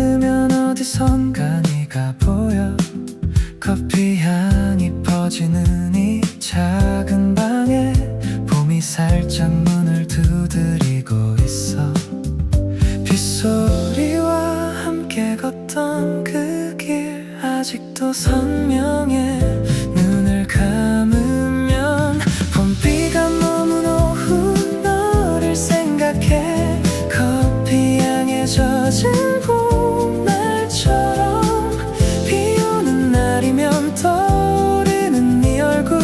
들으면 어디선가 네가 보여. 커피 향이 퍼지는 이 작은 방에 봄이 살짝 문을 두드리고 있어. 빗소리와 함께 걷던 그 길 아직도 선명해. 눈을 감으면 봄비가 머문 오후 너를 생각해. 커피 향에 젖은 봄날처럼 비 오는 날이면 떠오르는 네 얼굴.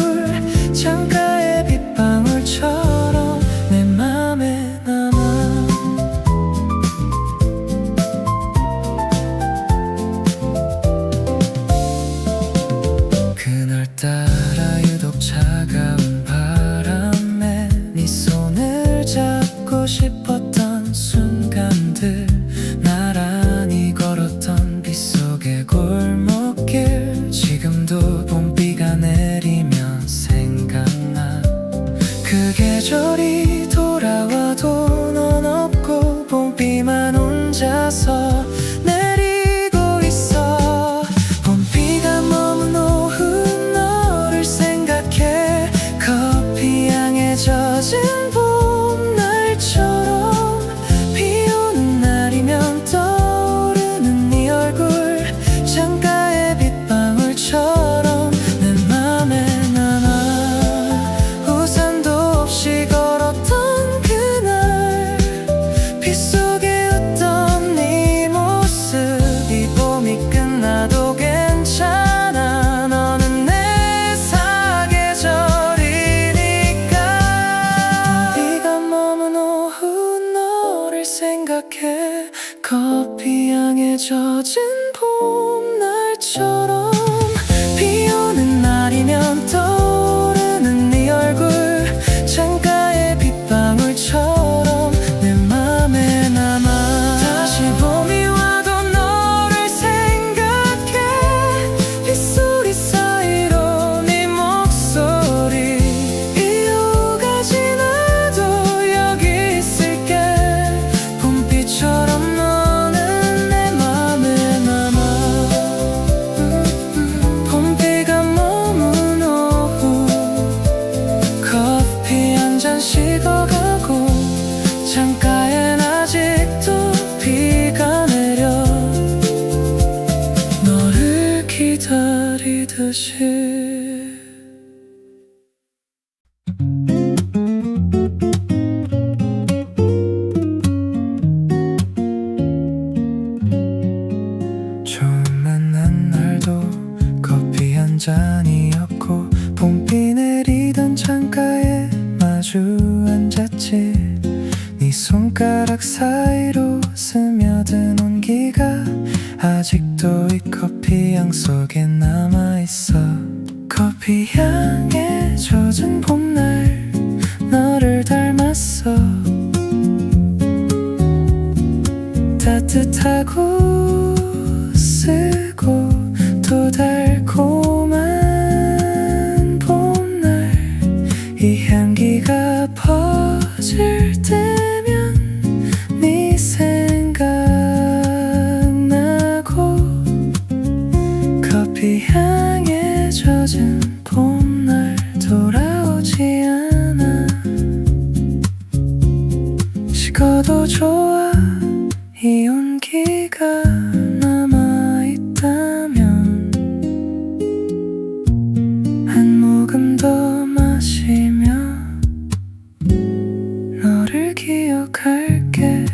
창가의 빗방울처럼 내 맘에 남아. 그날따라 유독 차가운 바람에 네 손을 잡고 싶었던 순간들. 나란히 걸었던 빗속의 골목길. 지금도 봄비가 내리면 생각나. 그 계절이 돌아와도 넌 없고 봄비만 혼자서 내리고 있어. 봄비가 머문 오후 너를 생각해. 커피 향에 젖은 봄날처럼 비 오는 날이면 떠오르는 네 얼굴. 창가의 빗방울처럼 내 맘에 남아. 우산도 없이 걸었던 그날 빗속에 웃던 네 모습. 이 봄이 끝나도 괜찮아. 너는 내 사계절이니까. 비가 머문 오후 너를 생각해. 커피 향에 젖은 봄날처럼 비 오는 날이면 떠오르는 네 얼굴. 창가의 빗방울처럼 내 맘에 남아. 다시 봄이 와도 너를 생각해. 빗소리 사이로 네 목소리. 이유가 지나도 여기 있을게. 봄비처럼 너는 내 맘에 남아. 봄비가 머문 오후 커피 한 잔 식어가고. 창가엔 아직도 비가 내려 너를 기다리듯이. 처음 만난 날도 커피 한 잔이었고 봄비 내리던 창가에 마주 앉았지. 네 손가락 사이로 스며든 온기가 아직도 이 커피 향 속에 남아있어. 커피 향에 젖은 봄날 너를 닮았어. 따뜻하고 쓰고 또 달콤한 봄날. 이 향기가 퍼질 때면 네 생각나고. 커피 향에 젖은 봄날 돌아오지 않아. 식어도 좋아. 이 온기가 남아있다면 한 모금 더 마시며 너를 기억할게.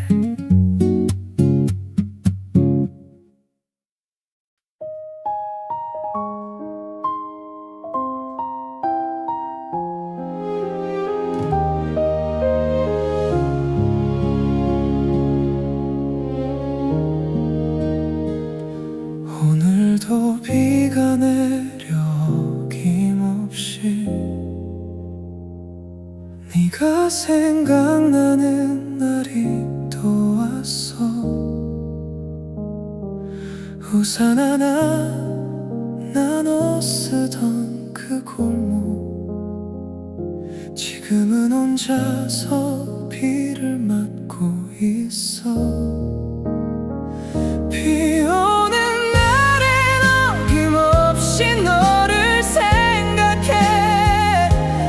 오늘도 비가 내려 어김없이. 네가 생각나는 날이 또 왔어. 우산 하나 나눠 쓰던 그 골목. 지금은 혼자서 비를 맞고 있어. 비 오는 날엔 어김없이 너를 생각해.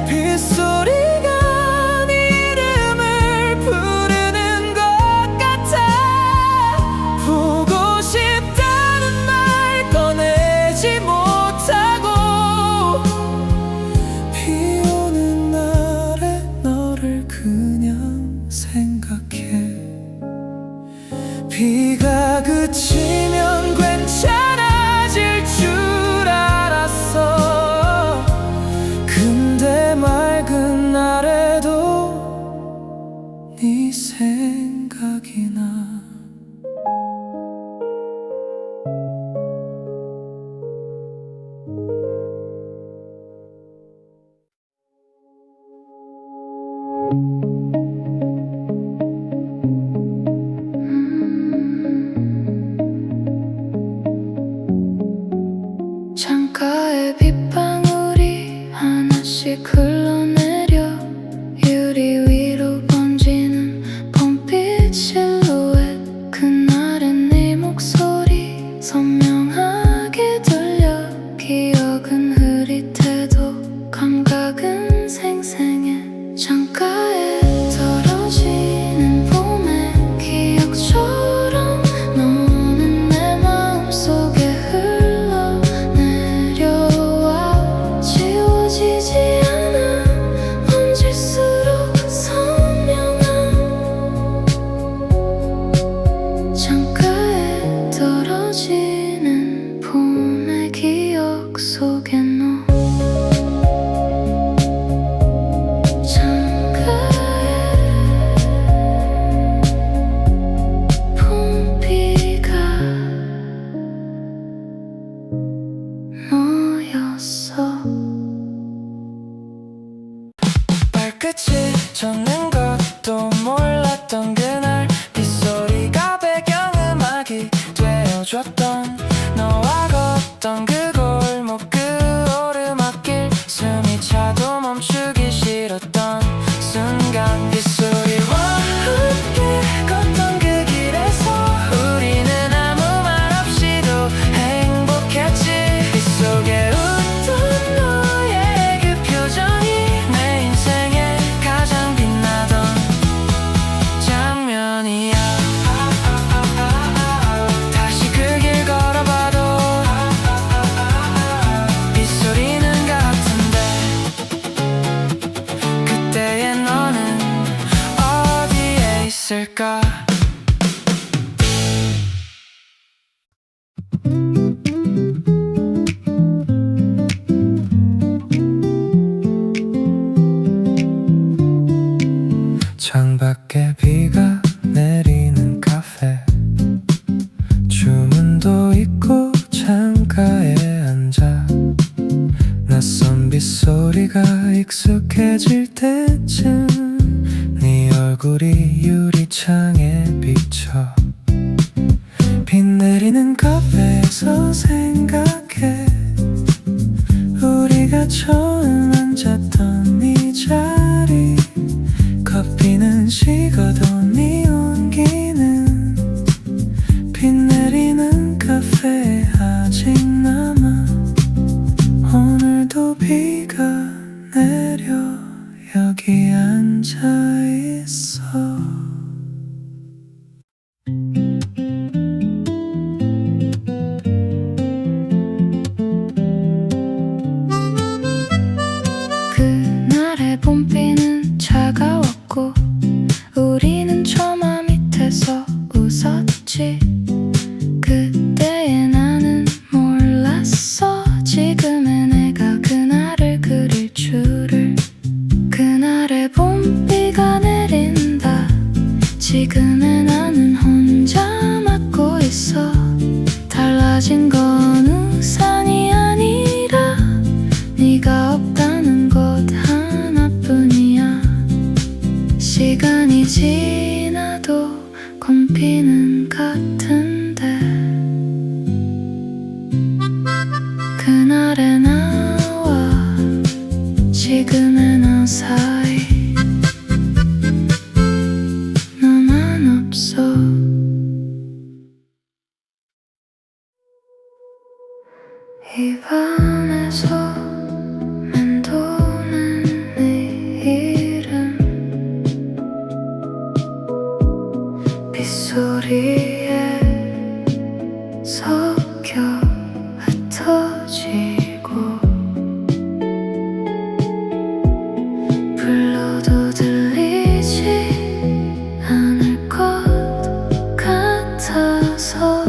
빗소리가 네 이름을 부르는 것 같아. 보고 싶다는 말 꺼내지 못하고, 비 오는 날에 너를 그냥 생각해. 비가 그치면 괜찮아질 줄 알았어. 근데 맑은 날에도 네 생각이 나. 창가에 빗방울이 하나씩 흘러내려 유리 위로 번지는 봄빛 실루엣. 그날의 네 목소리 선명하게 들려. 기억은 흐릿해도 감각은 생생해. 창가에 떨어지는 봄의 기억처럼 너는 내 마음속에 흘러내려와. 지워지지 않아 번질수록 선명한 창가에 떨어지는 봄의 기억 속에 너. 발끝이 젖는 것도 몰랐던 그날, 빗소리가 배경음악이 되어줬던 너와 걷던 그 골목, 그 오르막길. 숨이 차도 멈추기 싫었던 순간, 빗소리와 함께 걷던 그 길에서 우리는 아무 말 없이도 행복했지. 빗속에 웃던 너의 그 표정이 내 인생에 가장 빛나던 장면이야. 다시 그 길 걸어봐도 빗소리는 같은데, 그때의 너는 어디에 있을까? 창밖에 비가 내리는 카페, 주문도 있고 창가에 앉아. 낯선 빗소리가 익숙해질 때쯤 네 얼굴이 유리창에 비쳐. 비 내리는 카페에서 생각해. 우리가 처음 앉았던 이 자리, 커피는 식어도 네 온기는 비 내리는 카페에 아직 남아. 오늘도 비가 내려 여기 앉아 있어. 그날의 봄비는 차가웠고 우리는 처마 밑에서 웃었지. 그때의 나는 몰랐어 지금의 내가 그날을 그릴 줄을. 그날의 봄비가 내린다. 지금의 나는 혼자 맡고 있어. 달라진 건 우산이 아니라 네가 없다는 것 하나뿐이야. 시간이 지나도 곰피는 같은데, 그날의 나와 지금의 나 사이 입안에서 맴도는 네 이름 빗소리에 섞여 흩어지고 불러도 들리지 않을 것 같아서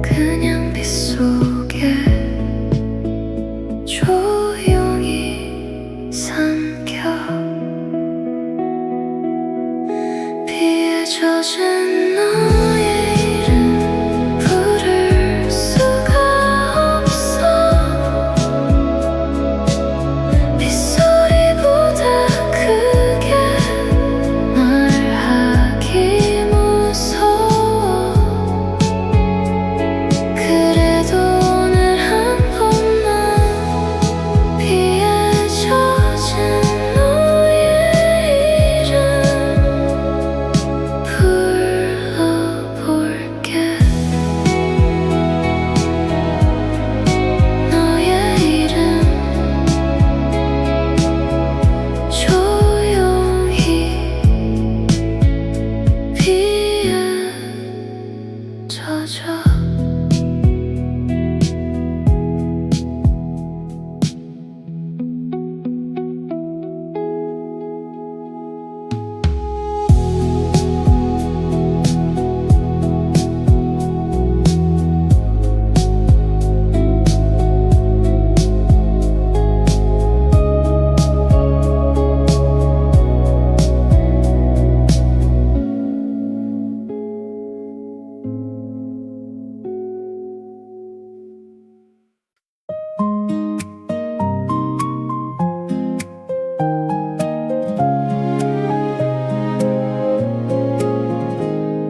그냥 빗속에 조용히 삼켜 비에 젖은 너의 이름 부를 수가 없어 빗소리보다 크게 말하기 무서워 그래도 오늘 한 번만 비에 젖은 너의 이름 불러볼게 너의 이름 조용히 비에 젖어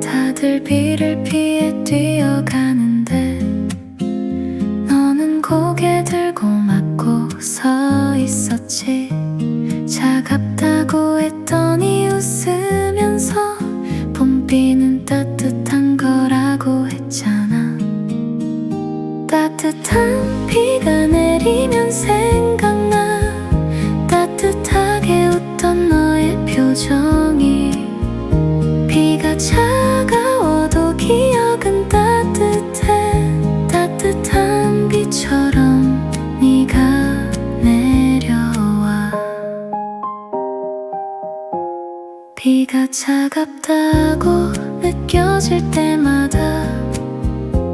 다들 비를 피해 뛰어가는데 너는 고개 들고 막고 서 있었지 차갑다고 했더니 웃으면서 봄비는 따뜻한 거라고 했잖아 따뜻한 비가 내리면 생각나 따뜻하게 웃던 너의 표정이 비가 차가워도 기억은 따뜻해 따뜻한 비처럼 네가 내려와 비가 차갑다고 느껴질 때마다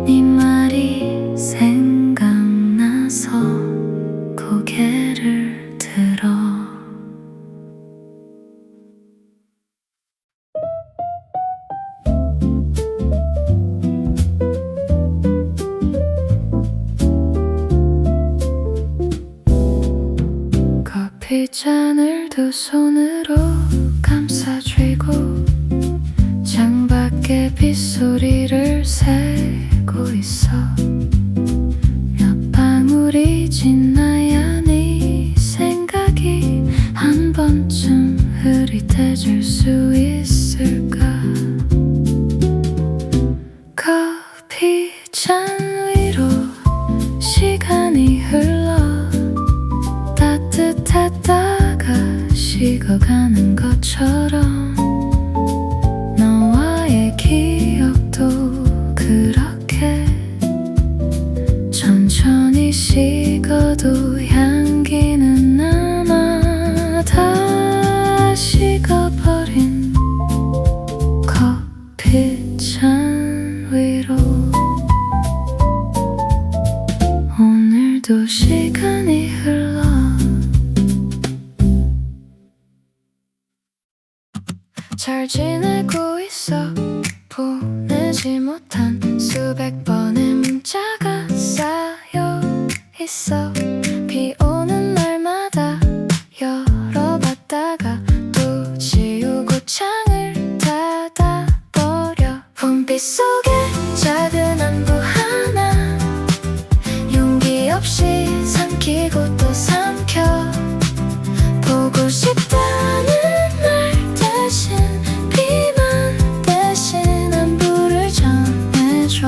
네 말이 생각나서 고개를 들어 커피잔을 두 손으로 감싸쥐고 창밖에 빗소리를 새고 있어 몇 방울이 지나야 네 생각이 한 번쯤 흐릿해질 수 있을까 커피잔 위로 시간이 흘러 따뜻했다가 식어가는 것처럼 너와의 기억도 그렇게 천천히 식어도 향기는 남아 다 식어버린 커피잔 위로 오늘도 시간이 흘러 잘 지내고 있어 보내지 못한 수백 번의 문자가 쌓여 있어 비 오는 날마다 열어봤다가 또 지우고 창을 닫아버려 봄빛 속에 작은 안부 하나 용기 없이 삼키고 또 삼켜 보고 싶다는 말 대신 비만 대신 안부를 전해줘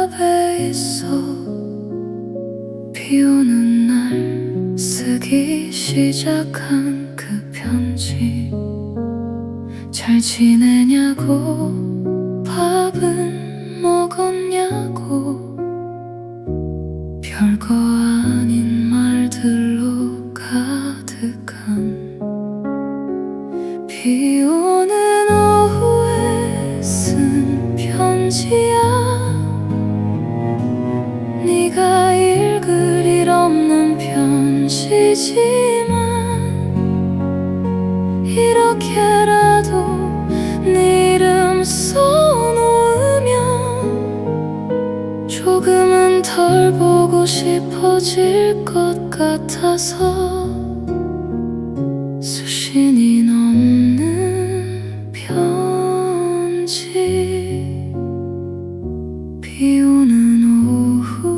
앞에 있어. 비 오는 날 쓰기 시작한 그 편지. 잘 지내냐고, 밥은 먹었냐고, 별거 아닌 말들로 가득한 비 오는 오후에 쓴 편지야. 네가 읽을 일 없는 편지지만 이렇게라도 네 이름 써놓으면 조금은 덜 보고 싶어질 것 같아서 수신이 넘는 편지. 비 오는 오후에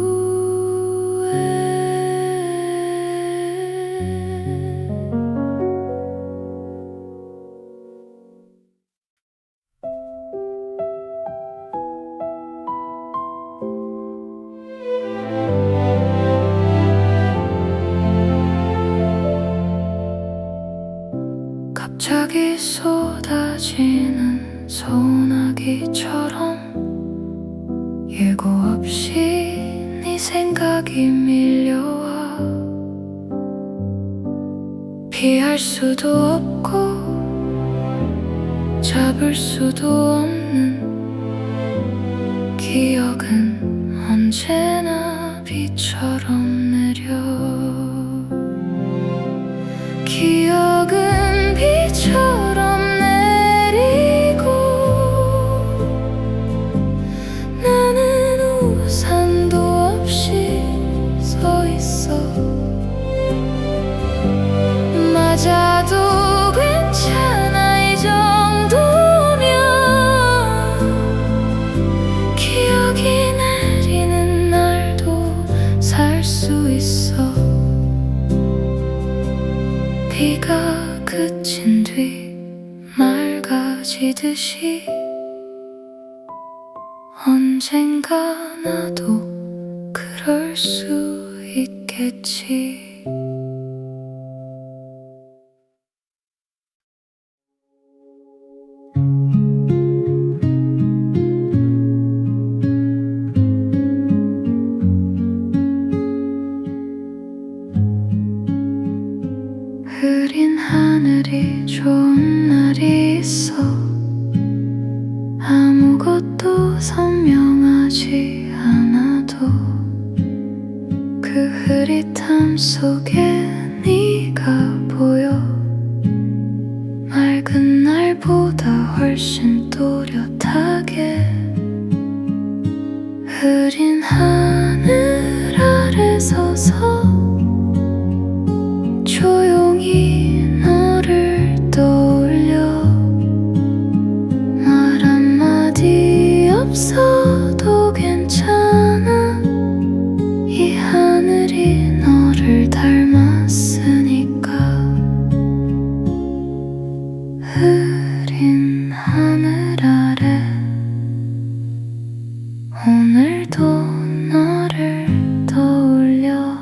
갑자기 쏟아지는 소나기처럼 예고 없이 네 생각이 밀려와. 피할 수도 없고 잡을 수도 없는 기억은 언제나 비처럼 내려. 기억은 비처럼 내리고 나는 우산도 없이 서 있어. 맞아도 괜찮아 이 정도면. 기억이 내리는 날도 살 수 있어. 비가 그친 뒤 맑아지듯이 언젠가 나도 그럴 수 있겠지. 흐린 하늘이 좋은 날이 있어. 아무것도 선명하지 않아도 그 흐릿함 속에 네가 보여. 맑은 날보다 훨씬 또렷하게. 흐린 하늘 아래 서서 조용히 너를 떠올려. 말 한마디 없어도 괜찮아. 이 하늘이 너를 닮았으니까. 흐린 하늘 아래 오늘도 너를 떠올려.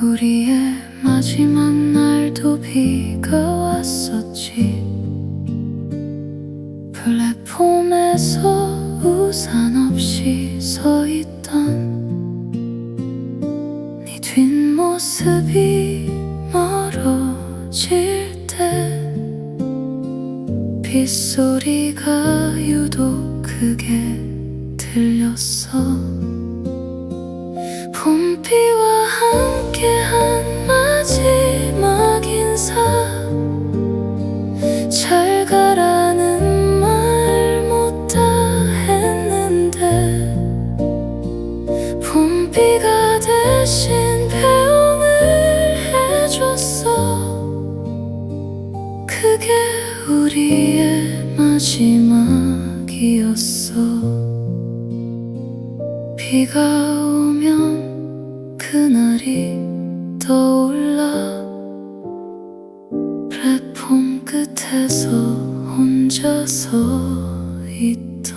우리의 마지막 날도 비가 왔었지. 플랫폼에서 우산 없이 서 있던 네 뒷모습이 멀어질 때 빗소리가 유독 크게 들렸어. 봄비와 함께한 마지막 인사. 잘 가라는 말 못다 했는데 봄비가 대신 배웅을 해줬어. 그게 우리의 마지막이었어. 비가 오면 그날이 떠올라 플랫폼 끝에서 혼자서 있던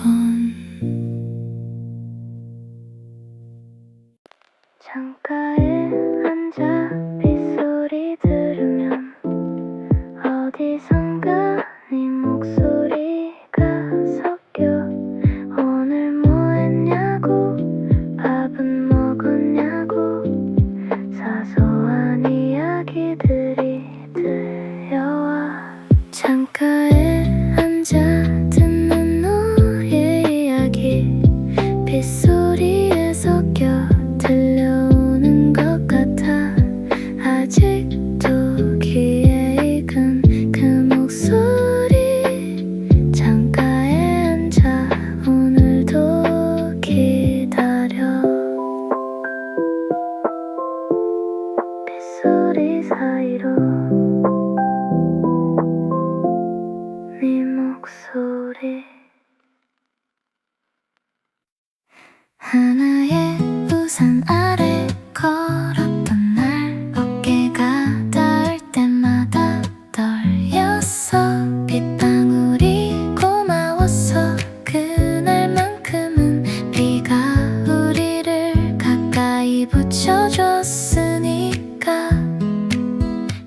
창가에 앉아 빗소리 들으면 어디선가 네 목소리가 섞여 오늘 뭐 했냐고 밥은 먹었냐고 사소한 이야기들이 들려와 창가에 앉아 듣는 너의 이야기 빗소리에 섞여 들려오는 것 같아 아직도 귀에 익은 그 목소리 창가에 앉아 오늘도 기다려 빗소리 사이로 네 목소리 하나의 우산 아래 걸었던 날 어깨가 닿을 때마다 떨렸어 빗방울이 고마웠어 그날만큼은 비가 우리를 가까이 붙여줬으니까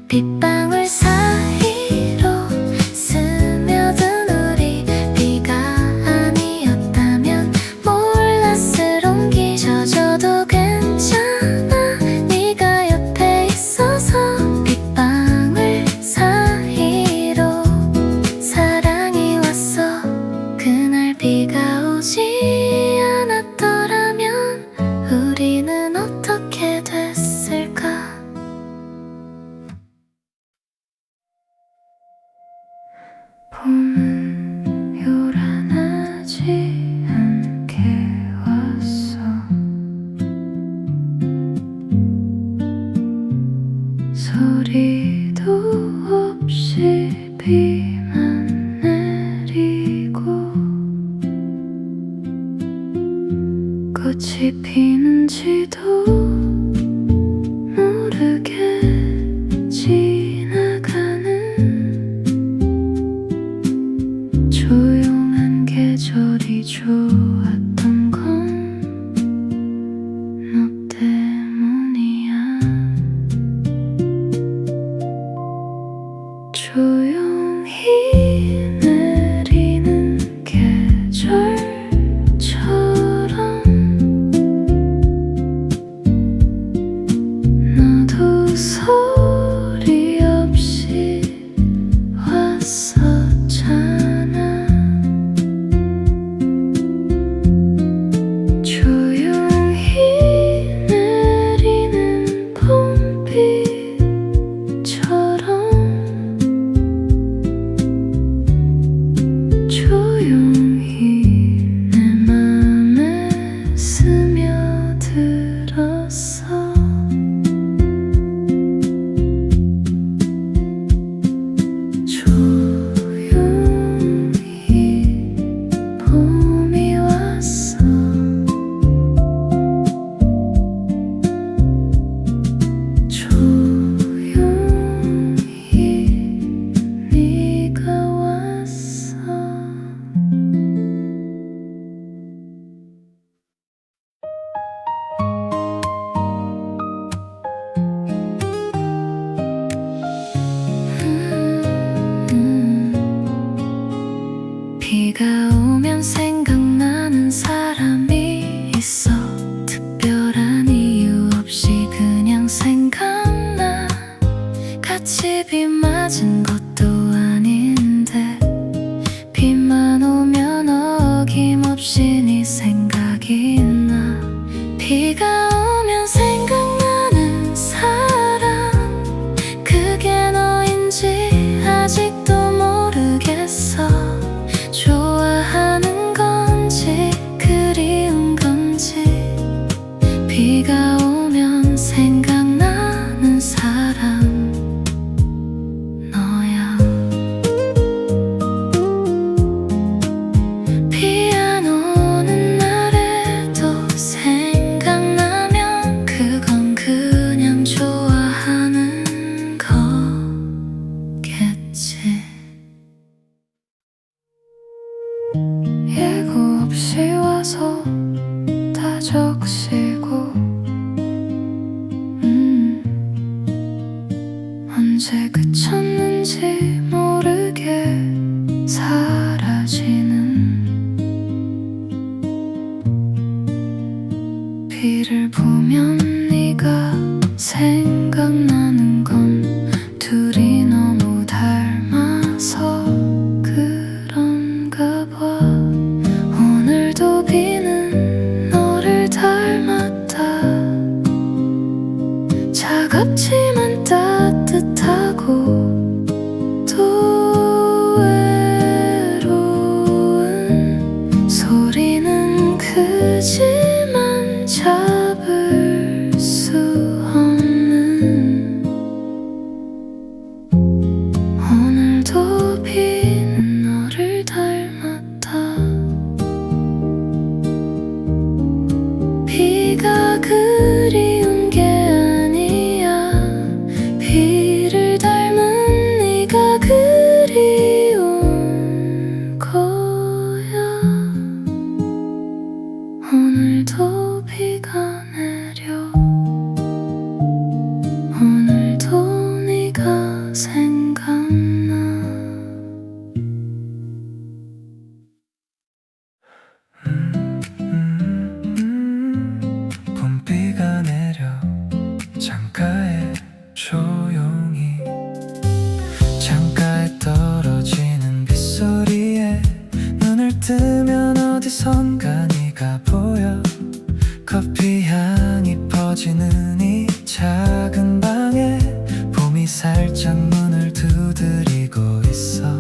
빗방울 사이로 스며든 우리 비가 아니었다면 몰랐을 기 젖어도 괜찮아 네가 옆에 있어서 빗방울 사이로 사랑이 왔어 그날 비가 오지 않았더라면 우리는 어떻게 됐을까 봄은 요란하지 않게 왔어 소리도 없이 비만 내리고 꽃이 피는지도 모르게 지나가는 조용한 계절이 좋았던 건 너 때문이야 조용히 내리는 계절처럼 너도 소리 없이 왔었잖아 조용히 내리는 봄비처럼 조용히 내 맘에 스며들었어 조용히 봄이 왔어 조용히 네가 왔어 비가 오면 생각나는 사람이 있어 특별한 이유 없이 그냥 생각나 같이 비 맞은 것도 아닌데 비만 오면 어김없이 네 생각이 나 비가 오면 생각나는 사람 그게 너인지 아직도 모르겠어 좋아하는 건지 그리운 건지 비가 오면 생각나는 사람 너야 비 안 오는 날에도 비를 보면 네가 생각나는 건 둘이 너무 닮아서 그런가 봐. 오늘도 비는 너를 닮았다. 차갑지만 따뜻하고 또 외로운 소리는 크지만 잡을 수 없는 오늘도 비는 너를 닮았다. 비가 그리운 게 아니야. 비를 닮은 네가 그리운 거야. 오늘도 비가 내려. 오늘도 네가 생각나. 봄비가 내려 창가에 조용히 창가에 떨어지는 빗소리에 눈을 뜨면 어디선가 네가 보여. 커피 향이 퍼지는 이 작은 방에 봄이 살짝 문을 두드리고 있어.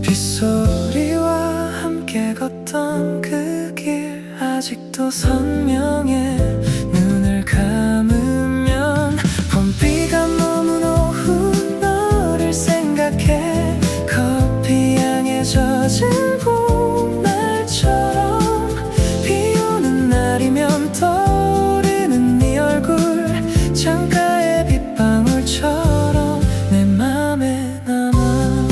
빗소리와 함께 걷던 그 길 아직도 선명해. 눈을 감으면 봄비가 머문 오후 너를 생각해. 커피 향에 젖은 봄날처럼 비 오는 날이면 떠오르는 네 얼굴. 창가의 빗방울처럼 내 맘에 남아.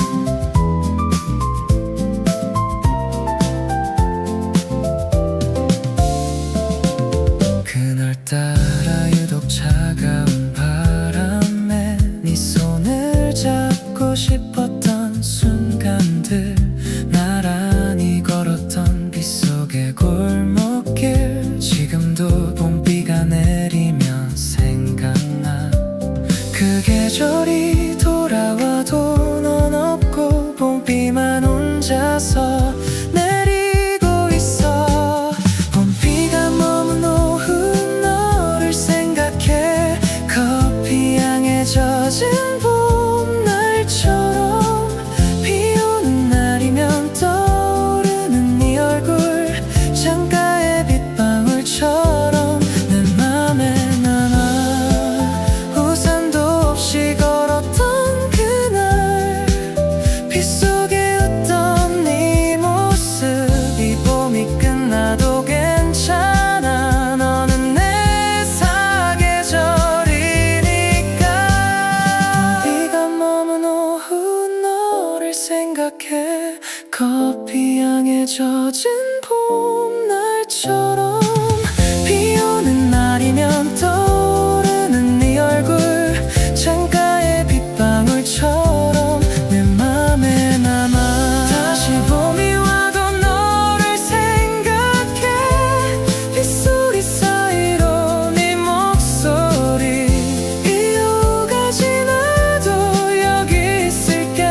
그날따라 유독 차가운 바람에 네 손을 잡고 싶었던 순간들. 나란히 걸었던 빗속의 골목길. 지금도 봄비가 내리면 생각나. 그 계절이 돌아와도 넌 없고 봄비만 혼자서 내리고 있어. 봄비가 머문 오후 너를 생각해. 커피 향에 젖은 봄날처럼 비 오는 날이면 떠오르는 네 얼굴. 창가의 빗방울처럼 내 맘에 남아. 우산도 없이 걸었던 그날 빗속에 웃던 네 모습. 이 봄이 끝나도 괜찮아. 너는 내 사계절이니까. 비가 머문 오후 너를 생각해. 커피 향에 젖은 봄날처럼 비 오는 날이면 떠오르는 네 얼굴. 창가의 빗방울처럼 내 맘에 남아. 다시 봄이 와도 너를 생각해. 빗소리 사이로 네 목소리. 이유가 지나도 여기 있을게.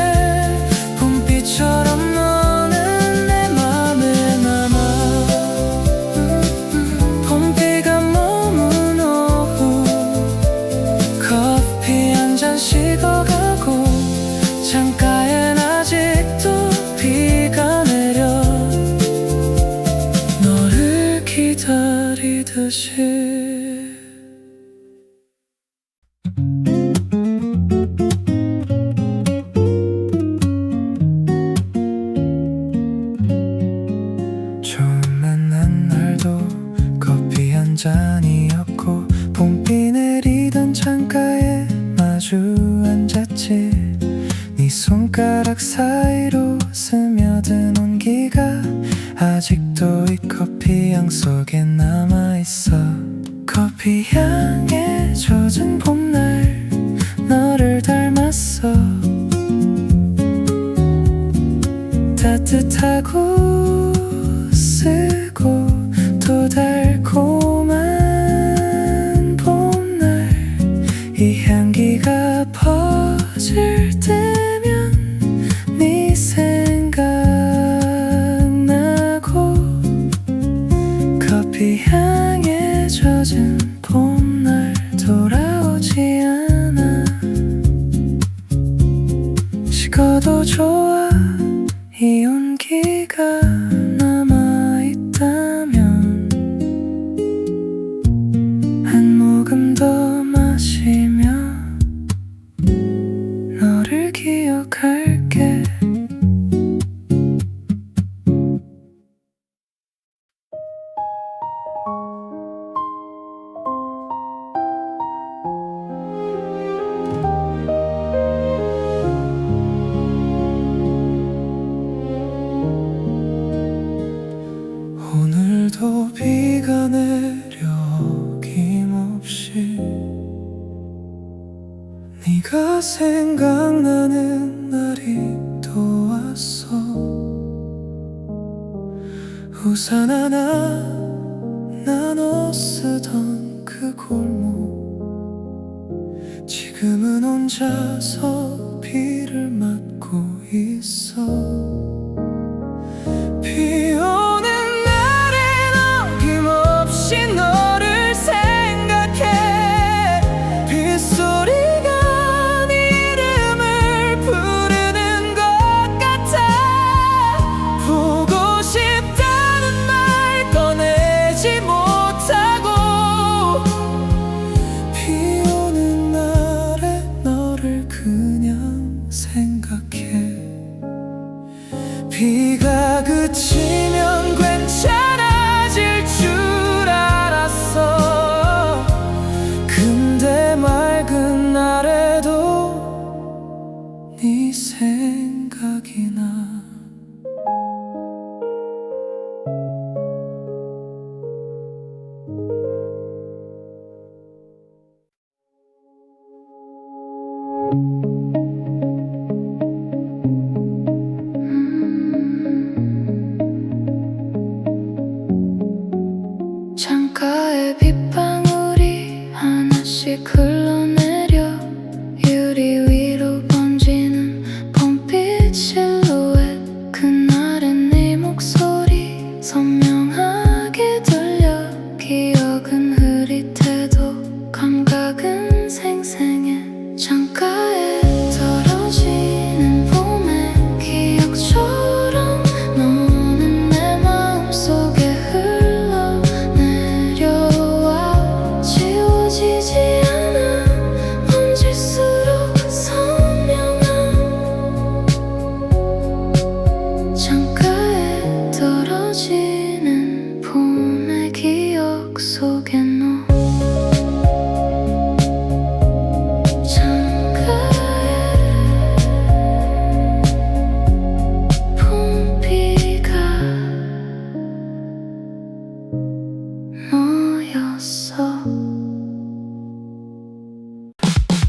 봄비처럼 너는 내 맘에 남아. 봄비가 머문 오후 커피 한 잔 식어가고 창가엔 아직도 비가 내려. 너를 기다리듯이. 처음 만난 날도 커피 한 잔이었고 봄비 내리던 창가에 마주 앉았지. 네 손가락 사이로 스며든 온기가 아직도 이 커피 향 속에 남아있어. 커피 향에 젖은 봄날 너를 닮았어. 따뜻하고 쓰고 또 달콤한 젖은 봄날 돌아오지 않아. 식어도 좋아 이 온기가 남아있다면 한 모금 더 마시며 너를 기억할게. 오늘도 비가 내려 어김없이 네가 생각나는 날이 또 왔어. 우산 하나 나눠 쓰던 그 골목 지금은 혼자서 비를 맞고 있어. 비 오는 날엔 어김없이 너를 생각해. 빗소리가 네 이름을 부르는 것 같아. 보고 싶다는 말 꺼내지 못하고 비 오는 날에 너를 그냥 생각해. 비가 그치면 괜찮아질 줄 알았어. 근데 맑은 날에도 네 생각이 나. 창가에 빗방울이 하나씩 흘러내려 유리 위로 번지는 봄빛 실루엣. 그날의 네 목소리 선명하게 들려. 기억은 흐릿해도 감각은 생생해. 창가에 떨어지는 봄의 기억처럼 너는 내 마음속에 흘러내려와. 지워지지 않아 번질수록 선명한 창가에 떨어지는 봄의 기억 속에 너.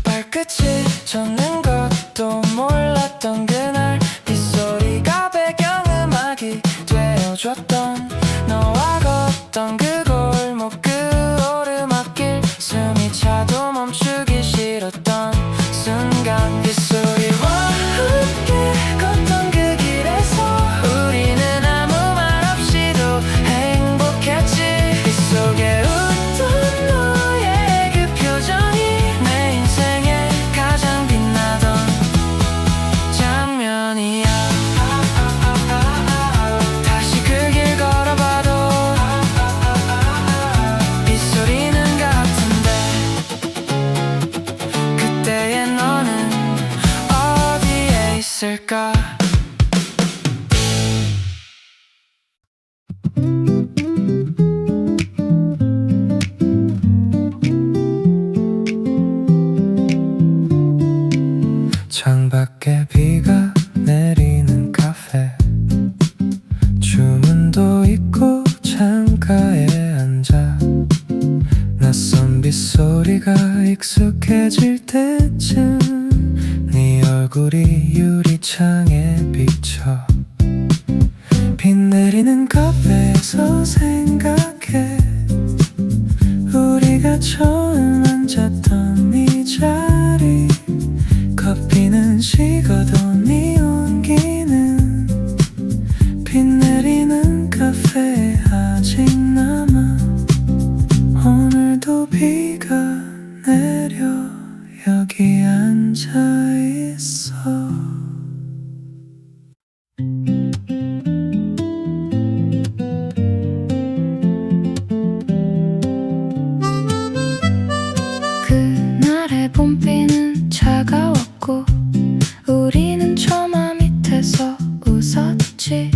발끝이 젖는 것도 몰랐던 그날 빗소리가 배경음악이 되어줬던 너와 걷던 그 골목 그 오르막길 숨이 차도 멈추기 싫었던 순간 빗소리와 함께 걷던 그 길에서 우리는 아무 말 없이도 행복했지. 빗속에 웃던 너의 그 표정이 내 인생에 가장 빛나던 장면이야. 다시 그 길 걸어봐도 빗소리는 같은데 그때의 너는 어디에 있을까. 창밖에 비가 내리는 카페 주문도 있고 창가에 앉아 낯선 빗소리가 익숙해질 때쯤 네 얼굴이 유리창에 비쳐. 비 내리는 카페에서 생각해. 우리가 처음 앉았던 이 자리 커피는 식어도 네 온기는 비 내리는 카페에 아직 남아. 봄비는 차가웠고 우리는 처마 밑에서 웃었지.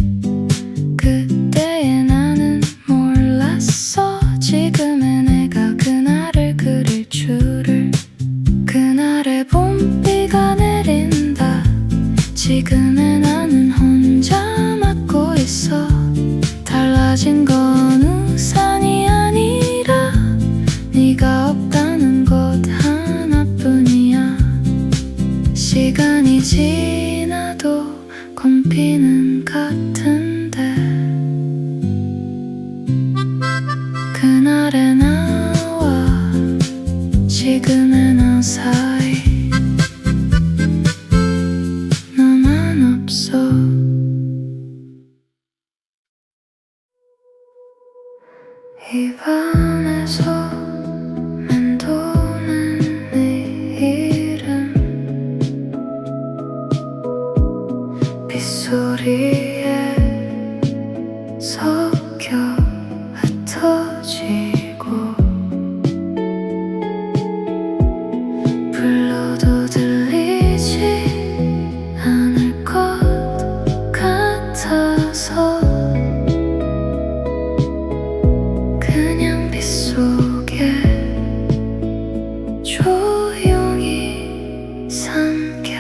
그때의 나는 몰랐어 지금의 내가 그날을 그릴 줄을. 그날의 봄비가 내린다. 지금의 나는 혼자 맞고 있어. 달라진 건 우산이 아니라 네가 없다는 것 하나뿐이야. 시간이 지나도 곰피는 같은데 그날의 나와 지금의 나 사이 너만 없어. 입안에서 맴도는 네 이름 빗소리에 섞여 흩어지고 불러도 들리지 않을 것 같아서 그냥 빗속에 조용히 삼켜.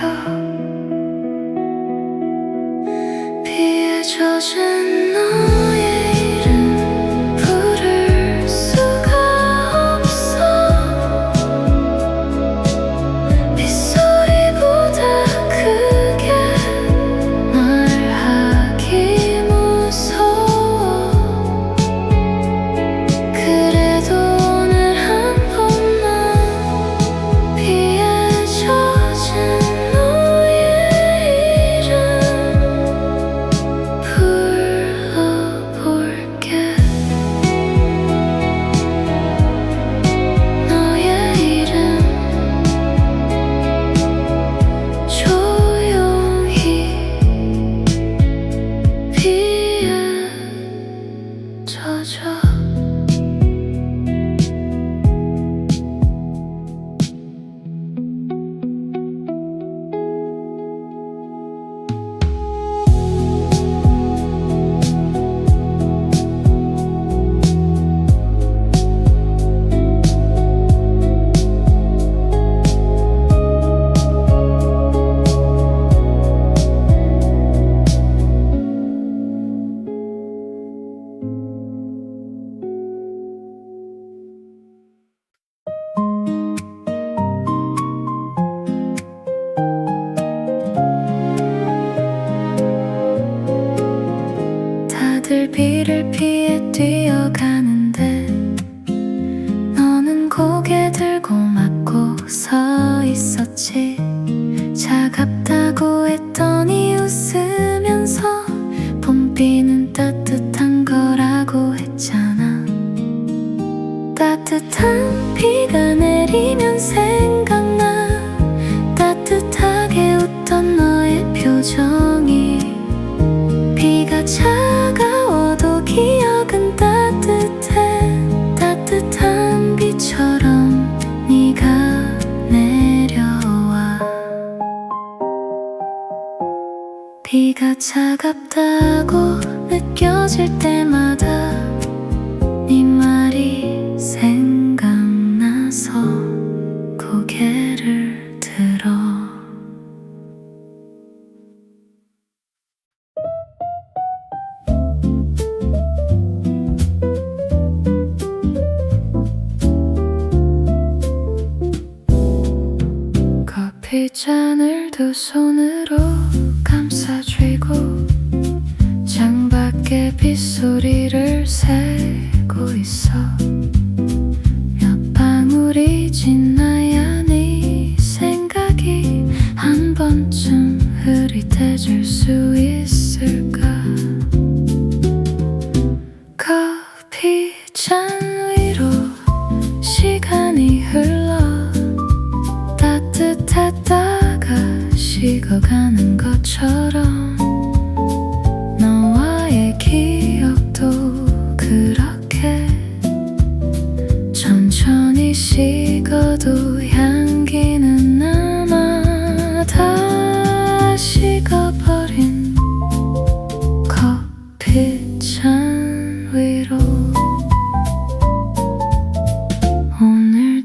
비에 젖은 너의 이름 부를 수가 없어. 빗소리보다 크게 말하기 무서워. 그래도 오늘 한 번만 비에 젖은 너의 이름 불러볼게. 너의 이름 조용히 비에 젖어. 다들 비를 피해 뛰어가는데 너는 고개 들고 막고 서 있었지. 차갑다고 했더니 웃으면서 봄비는 따뜻한 거라고 했잖아. 따뜻한 비가 내리면 생각나. 따뜻하게 웃던 너의 표정이. 비가 차가워도 기억은 따뜻해. 따뜻한 비처럼 네가 내려와. 비가 차갑다고 느껴질 때마다 네 말이 생각나서 고개를 들어. 커피잔을 두 손으로 감싸쥐고 창밖에 빗소리를 새고 있어. 몇 방울이 지나야 네 생각이 한 번쯤 흐릿해질 수 있을까. 커피잔 위로 시간이 흘러 따뜻했다가 식어가는 것처럼 너와의 기억도 그렇게 천천히 식어도 향기는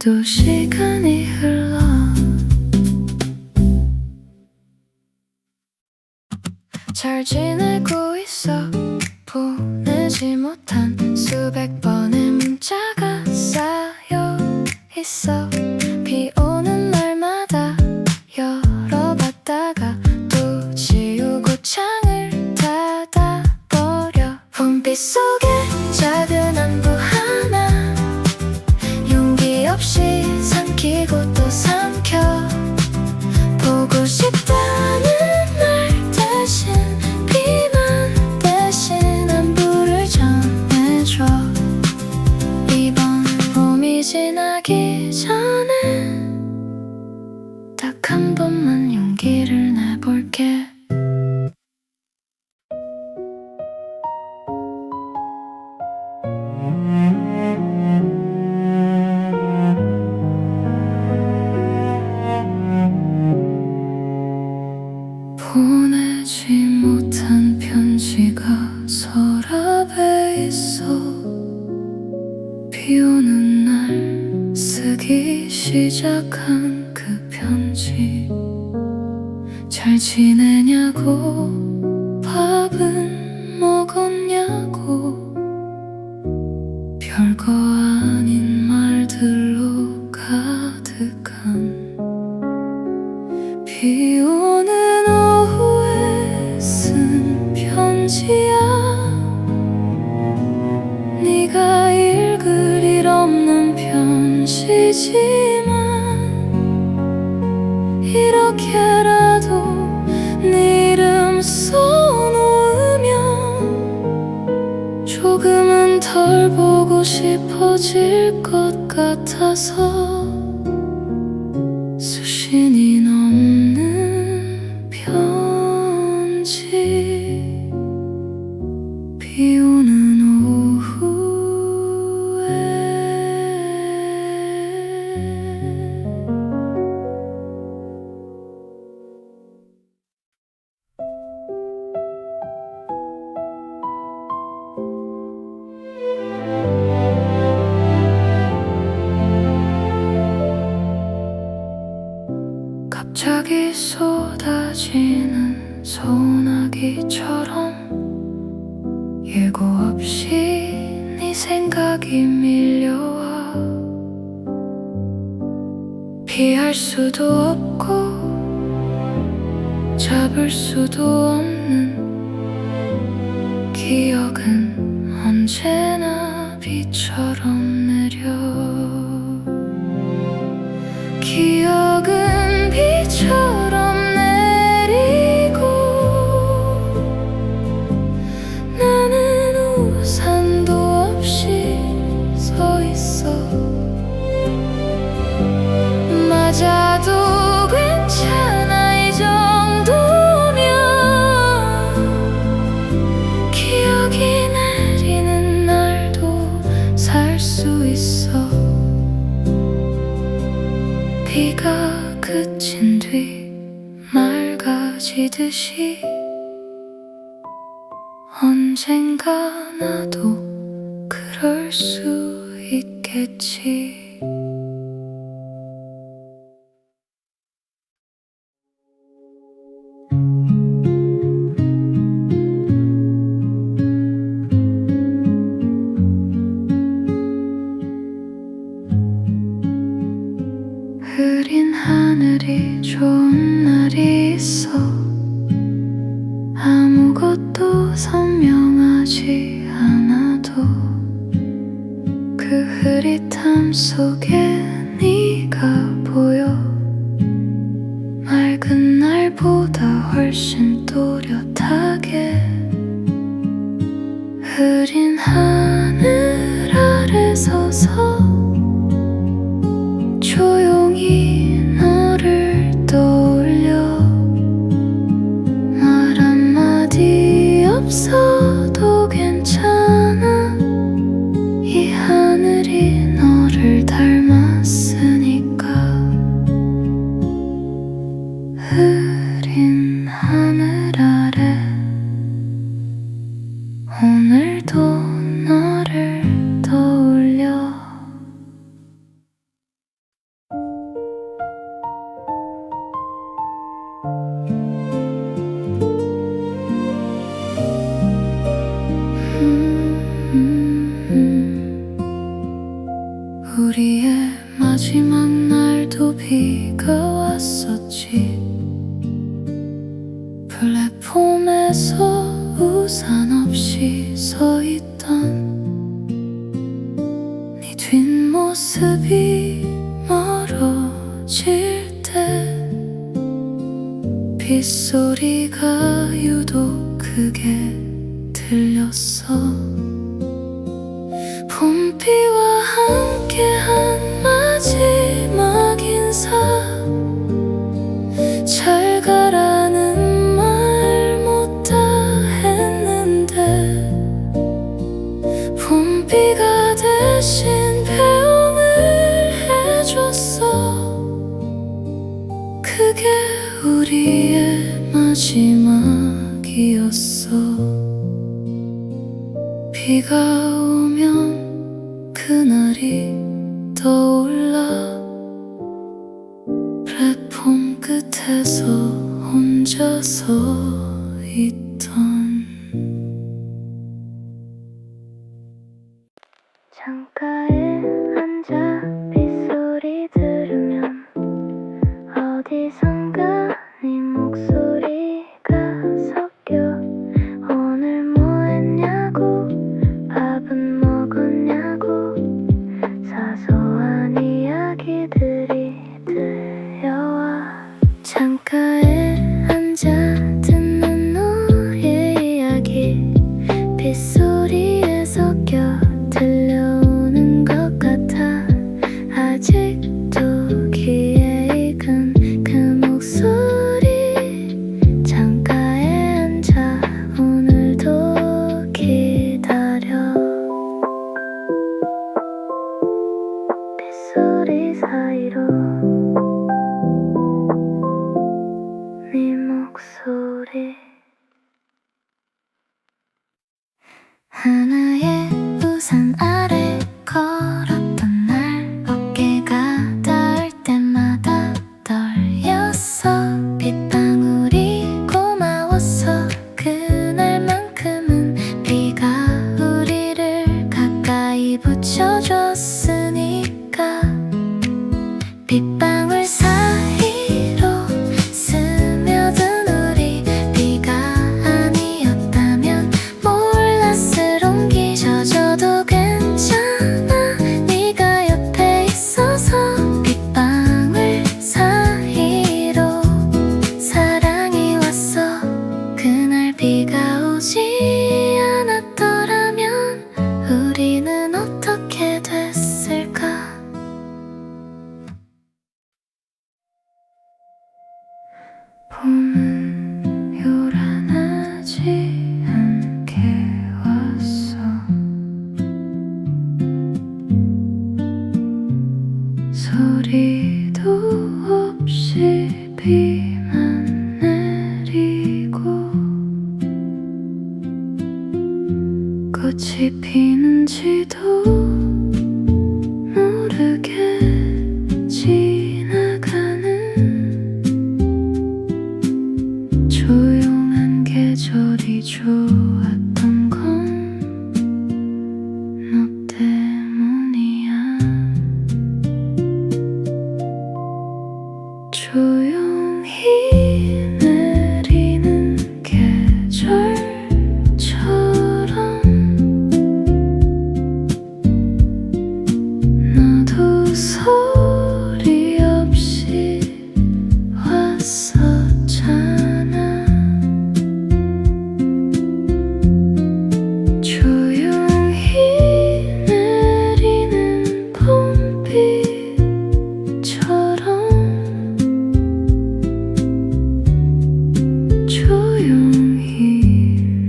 또 시간이 흘러 잘 지내고 있어. 보내지 못한 수백 번의 문자가 쌓여 있어. 비 오는 날마다 열어봤다가 또 지우고 창을 닫아버려. 봄빛 속에 작은 안부 하나 용기 없이 삼키고 또 삼켜. 보고 싶다는 말 대신 비만 대신 안부를 전해줘. 이번 봄이 지나기 전에 딱 한 번만 용기를 내볼게. 보내지 못한 편지가 서랍에 있어. 비 오는 날 쓰기 시작한 그 편지. 잘 지내냐고, 밥은 먹었냐고, 별거 아닌 말들로 가득한 비 오는 오후에 쓴 편지야. 네가 읽을 일 없는 편지지만 이렇게라도 네 이름 써놓으면 조금은 덜 보고 싶어질 것 같아서 수신이 넘는 편지. 비 오는 오후에 갑자기 쏟아지는 소나기처럼 예고 없이 네 생각이 밀려와. 피할 수도 없고 잡을 수도 없는 기억은 언제나 비처럼 내려. 기억은 비처럼 내리고 나는 우산도 없이 서 있어. 맞아도 괜찮아 이 정도면. 기억이 내리는 날도 살 수 있어. 비가 그친 뒤 맑아지듯이 언젠가 나도 그럴 수 있겠지. 흐린 하늘이 좋은 날이 있어. 아무것도 선명하지 않아도 그 흐릿함 속에 네가 보여. 맑은 날보다 훨씬 또렷하게. 흐린 하늘 아래 서서 조용히 너를 떠올려. 말 한마디 없어도 괜찮아. 이 하늘이 너를 닮았으니까. 흐린 하늘 아래 오늘도 너 우리의 마지막 날도 비가 왔었지. 플랫폼에서 우산 없이 서 있던 네 뒷모습이 멀어질 때 빗소리가 유독 크게 들렸어. 봄비와 함께한 마지막 인사, 잘 가라는 말 못다 했는데 봄비가 대신 배웅을 해줬어. 그게 우리의 마지막이었어. 비가 오면 그날이 떠올라. 플랫폼 끝에서 혼자 서 있던 창가에 앉아 빗소리 들으면 어디선가 네 목소리가 섞여. 오늘 뭐 했냐고, 밥은 먹었냐고, 사소한 이야기들이 들려와. 창가에 앉아 듣는 너의 이야기, 빗소리에 섞여 들려오는 것 같아. 아직도 귀에 익은 그 목소리. 창가에 앉아 오늘도 기다려. 빗소리 사이로 네 목소리. 하나의 우산 아래 걸었던 날 어깨가 닿을 때마다 떨렸어. 빗방울이 고마웠어. 그날만큼은 비가 우리를 가까이 붙여줬으니까. 빗방울 사이로 스며든 우리, 비가 아니었다면 몰랐을 기. 젖어도 괜찮아, 네가 옆에 있어서. 빗방울 사이로 사랑이 왔어. 그날 비가 오지 않았더라면 우리는 어떻게 됐을까. 봄은 요란하지 않게 왔어. 소리도 없이 비만 내리고 꽃이 피는지도 모르게 지나가는 조용한 계절이 좋았던 건 너 때문이야. 조용히 내리는 계절처럼 너도 소리 없이 왔었잖아. 조용히 내리는 봄비처럼 조용히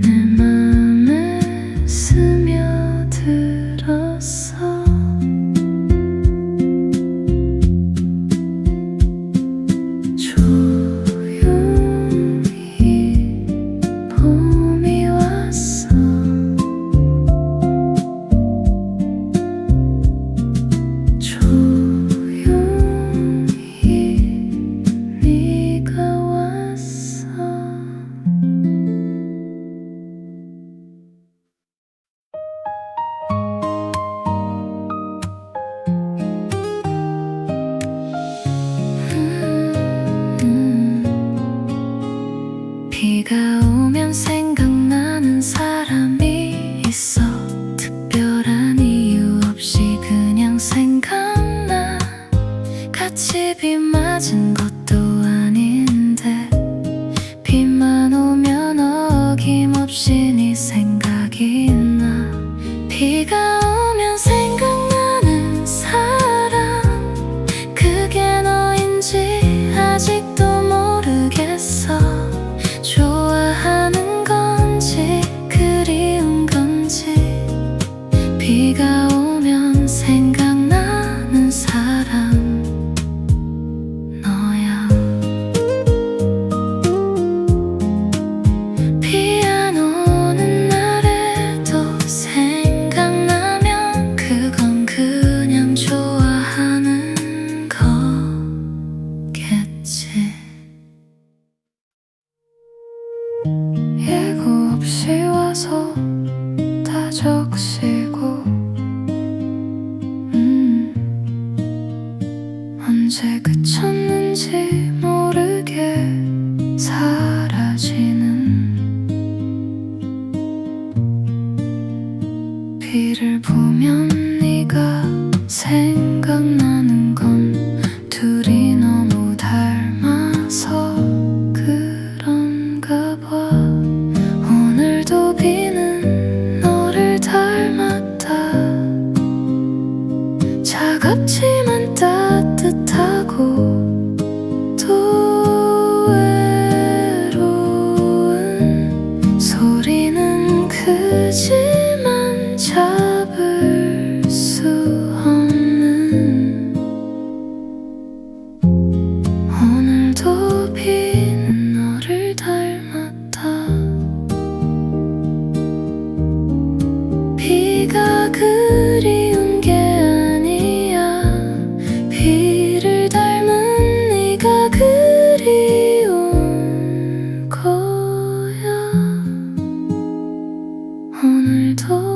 내 맘에 스며들었어. 집이 맞은 것도 아닌데 비만 오면 어김없이 네 생각이 나. 비가 오면 생각나는 사람, 그게 너인지 아직도 모르겠어. 좋아하는 건지 그리운 건지. 비가 오면 생각나는 사람 너야. 비 안 오는 날에도 생각나면 그건 그냥 좋아하는 거겠지. 예고 없이 와서 다 적시고 언제 그쳤는지 모르게 사라지는. 비를 보면 네가 생각나는 건 둘이 너무 닮아서 그런가 봐. 오늘도 비는 너를 닮았다. 차갑지만 따뜻하고 또 외로운. 소리는 크지만 잡을 수 없는. 오늘도 비는 너를 닮았다. 비가 그리운 게 아니야. 비를 닮은 네가 그리운 거야. 오늘도